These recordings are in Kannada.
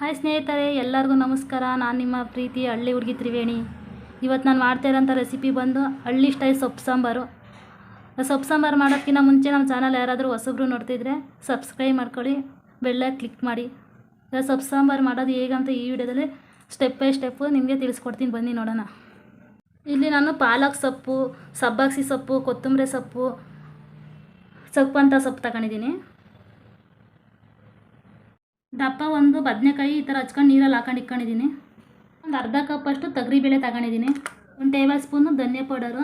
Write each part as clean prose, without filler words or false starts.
ಹಾಯ್ ಸ್ನೇಹಿತರೆ, ಎಲ್ಲರಿಗೂ ನಮಸ್ಕಾರ. ನಾನು ನಿಮ್ಮ ಪ್ರೀತಿ ಹಳ್ಳಿ ಹುಡುಗಿ ತ್ರಿವೇಣಿ. ಇವತ್ತು ನಾನು ಮಾಡ್ತಾಯಿರೋಂಥ ರೆಸಿಪಿ ಬಂದು ಹಳ್ಳಿ ಸ್ಟೈಲ್ ಸೊಪ್ಪು ಸಾಂಬಾರು. ಸೊಪ್ಪು ಸಾಂಬಾರು ಮಾಡೋದಕ್ಕಿಂತ ಮುಂಚೆ ನಮ್ಮ ಚಾನಲ್ ಯಾರಾದರೂ ಹೊಸಬ್ರು ನೋಡ್ತಿದ್ರೆ ಸಬ್ಸ್ಕ್ರೈಬ್ ಮಾಡ್ಕೊಳ್ಳಿ, ಬೆಲ್ಲ ಕ್ಲಿಕ್ ಮಾಡಿ. ಸೊಪ್ಪು ಸಾಂಬಾರು ಮಾಡೋದು ಹೇಗಂತ ಈ ವಿಡಿಯೋದಲ್ಲಿ ಸ್ಟೆಪ್ ಬೈ ಸ್ಟೆಪ್ಪು ನಿಮಗೆ ತಿಳಿಸ್ಕೊಡ್ತೀನಿ, ಬನ್ನಿ ನೋಡೋಣ. ಇಲ್ಲಿ ನಾನು ಪಾಲಕ್ ಸೊಪ್ಪು, ಸಬ್ಬಾಕ್ಸಿ ಸೊಪ್ಪು, ಕೊತ್ತಂಬರಿ ಸೊಪ್ಪು ಅಂತ ಸೊಪ್ಪು ತಗೊಂಡಿದ್ದೀನಿ. ದಪ್ಪ ಒಂದು ಬದನೆಕಾಯಿ ಈ ಥರ ಹಚ್ಕೊಂಡು ನೀರಲ್ಲಿ ಹಾಕೊಂಡು ಇಟ್ಕೊಂಡಿದ್ದೀನಿ. ಒಂದು ಅರ್ಧ ಕಪ್ಪಷ್ಟು ತೊಗರಿಬೇಳೆ ತಗೊಂಡಿದ್ದೀನಿ. 1 ಟೇಬಲ್ ಸ್ಪೂನು ಧನಿಯಾ ಪೌಡರು,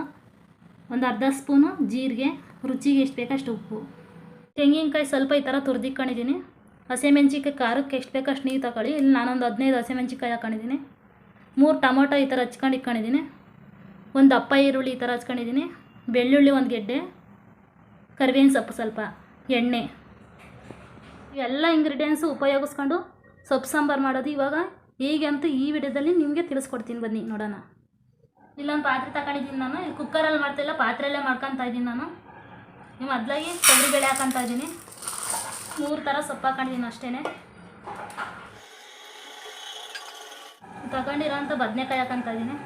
ಒಂದು ಅರ್ಧ ಸ್ಪೂನು ಜೀರಿಗೆ, ರುಚಿಗೆ ಎಷ್ಟು ಬೇಕಷ್ಟು ಉಪ್ಪು, ತೆಂಗಿನಕಾಯಿ ಸ್ವಲ್ಪ ಈ ಥರ ತುರಿದಿಟ್ಕೊಂಡಿದ್ದೀನಿ. ಹಸಿಮೆಣ್ಸಿಕಾಯಿ ಖಾರಕ್ಕೆ ಎಷ್ಟು ಬೇಕಷ್ಟು ನೀರು ತಗೊಳ್ಳಿ. ಇಲ್ಲಿ ನಾನೊಂದು 15 ಹಸಿಮೆಣ್ಸಿಕಾಯಿ ಹಾಕೊಂಡಿದ್ದೀನಿ. 3 ಟೊಮೊಟೊ ಈ ಥರ ಹಚ್ಕೊಂಡು ಇಟ್ಕೊಂಡಿದ್ದೀನಿ. ಒಂದು ದಪ್ಪ ಈರುಳ್ಳಿ ಈ ಥರ ಹಚ್ಕೊಂಡಿದ್ದೀನಿ. ಬೆಳ್ಳುಳ್ಳಿ 1 ಗೆಡ್ಡೆ, ಕರಿಬೇವಿನ ಸೊಪ್ಪು ಸ್ವಲ್ಪ, ಎಣ್ಣೆ, ಎಲ್ಲ ಇಂಗ್ರೀಡಿಯೆಂಟ್ಸು ಉಪಯೋಗಿಸ್ಕೊಂಡು ಸೊಪ್ಪು ಸಾಂಬಾರು ಮಾಡೋದು ಇವಾಗ ಹೇಗೆ ಅಂತ ಈ ವಿಡಿಯೋದಲ್ಲಿ ನಿಮಗೆ ತಿಳಿಸ್ಕೊಡ್ತೀನಿ, ಬನ್ನಿ ನೋಡೋಣ. ಇಲ್ಲೊಂದು ಪಾತ್ರೆ ತಗೊಂಡಿದ್ದೀನಿ ನಾನು. ಇಲ್ಲಿ ಕುಕ್ಕರಲ್ಲಿ ಮಾಡ್ತಾಯಿಲ್ಲ, ಪಾತ್ರೆಯಲ್ಲೇ ಮಾಡ್ಕೊತಾ ಇದ್ದೀನಿ ನಾನು. ನಿಮ್ಮ ಮೊದಲಾಗಿ ತೊಗರಿಬೇಳೆ ಹಾಕೊತಾ ಇದ್ದೀನಿ. 3 ಥರ ಸೊಪ್ಪು ಹಾಕೊಂಡಿದ್ದೀನಿ ಅಷ್ಟೇ. ತಗೊಂಡಿರೋಂಥ ಬದನೆಕಾಯಿ ಹಾಕೊತಾ ಇದ್ದೀನಿ,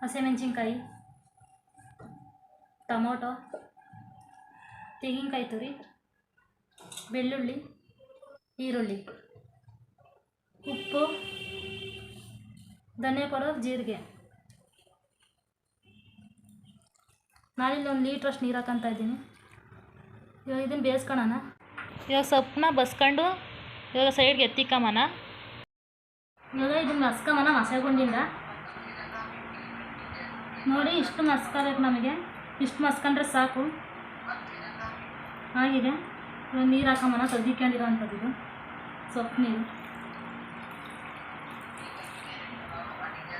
ಹಸಿಮೆಣ್ಸಿನ್ಕಾಯಿ, ಟೊಮೊಟೊ, ತೆಂಗಿನಕಾಯಿ ತುರಿ, ಬೆಳ್ಳುಳ್ಳಿ, ಈರುಳ್ಳಿ, ಉಪ್ಪು, ಧನಿಯಾ ಪೌಡರ್, ಜೀರಿಗೆ. ನಾನಿಲ್ಲಿ 1 ಲೀಟ್ರಷ್ಟು ನೀರು ಹಾಕೊತಾ ಇದ್ದೀನಿ. ಇವಾಗ ಇದನ್ನು ಬೇಯಿಸ್ಕೊಳ್ಳೋಣ. ಇವಾಗ ಸೊಪ್ಪನ್ನ ಬಸ್ಕೊಂಡು ಇವಾಗ ಸೈಡ್ಗೆ ಎತ್ತಿಕ್ಕಮ್ಮನ. ಇವಾಗ ಇದನ್ನು ಮಸ್ಕೊಂಬನ ಮಸಗುಂಡಿಂದ ನೋಡಿ. ಇಷ್ಟು ಮಸ್ಕೋಬೇಕು ನಮಗೆ, ಇಷ್ಟು ಮಸ್ಕೊಂಡ್ರೆ ಸಾಕು. ಆಗಿದೆ. ಇವಾಗ ನೀರು ಹಾಕೊಂಬನ, ತೆಗ್ದಿಕೊಂಡಿರೋ ಅಂಥದ್ದು ಸೊಪ್ಪು ನೀರು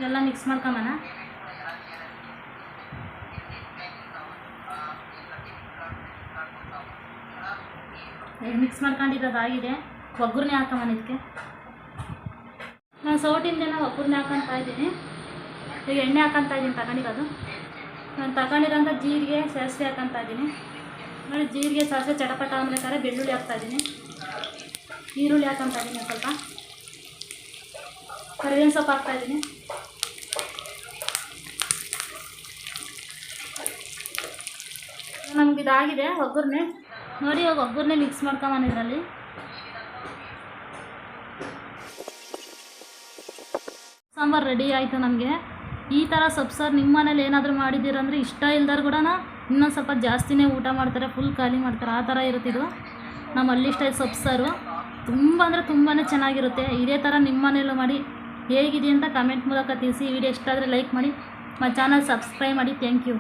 ಎಲ್ಲ ಮಿಕ್ಸ್ ಮಾಡ್ಕೊಂಬನ. ಮಿಕ್ಸ್ ಮಾಡ್ಕೊಂಡಿರೋದಾಗಿದೆ. ಒಗ್ಗರಣೆ ಹಾಕೊಂಬನ. ಇದಕ್ಕೆ ನಾನು ಸೌಟಿಂದೇನೋ ಒಗ್ಗರಣೆ ಹಾಕೊತಾ ಇದ್ದೀನಿ. ಈಗ ಎಣ್ಣೆ ಹಾಕೊತಾ ಇದ್ದೀನಿ ತಗೊಂಡಿರೋದು. ನಾನು ತಗೊಂಡಿರೋಂಥ ಜೀರಿಗೆ, ಸಾಸಿವೆ ಹಾಕೊತಾ ಇದ್ದೀನಿ. ನೋಡಿ, ಜೀರಿಗೆ ಸಾಸಿವೆ ಚಟಪಟ ಆಮೇಲೆ ಬೆಳ್ಳುಳ್ಳಿ ಹಾಕ್ತಾಯಿದ್ದೀನಿ. ಈರುಳ್ಳಿ ಹಾಕೊತಾ ಇದ್ದೀನಿ. ಸ್ವಲ್ಪ ಕರಿಬೇವಿನ ಸೊಪ್ಪು ಹಾಕ್ತಾಯಿದ್ದೀನಿ. ನಮಗಿದಾಗಿದೆ ಒಗ್ಗರಣೆ. ನೋಡಿ, ಇವಾಗ ಒಗ್ಗರಣೆ ಮಿಕ್ಸ್ ಮಾಡ್ಕೊಂಬನ. ಇದರಲ್ಲಿ ಸಾಂಬಾರು ರೆಡಿ ಆಯಿತು ನಮಗೆ. ಈ ಥರ ಸೊಪ್ಪು ಸಾರು ನಿಮ್ಮ ಮನೇಲಿ ಏನಾದರೂ ಮಾಡಿದ್ದೀರಂದರೆ ಇಷ್ಟ ಇಲ್ದಾರು ಕೂಡ ಇನ್ನೊಂದು ಸ್ವಲ್ಪ ಜಾಸ್ತಿನೇ ಊಟ ಮಾಡ್ತಾರೆ, ಫುಲ್ ಖಾಲಿ ಮಾಡ್ತಾರೆ. ಆ ಥರ ಇರುತ್ತಿದ್ದು ನಮ್ಮ ಹಳ್ಳಿ ಸ್ಟೈಲ್ ಸೊಪ್ಪು ಸಾರು. ತುಂಬ ಅಂದರೆ ತುಂಬಾ ಚೆನ್ನಾಗಿರುತ್ತೆ. ಇದೇ ಥರ ನಿಮ್ಮ ಮನೇಲೂ ಮಾಡಿ ಹೇಗಿದೆ ಅಂತ ಕಮೆಂಟ್ ಮೂಲಕ ತಿಳಿಸಿ. ವಿಡಿಯೋ ಇಷ್ಟ ಆದರೆ ಲೈಕ್ ಮಾಡಿ, ನಮ್ಮ ಚಾನಲ್ ಸಬ್ಸ್ಕ್ರೈಬ್ ಮಾಡಿ. Thank you.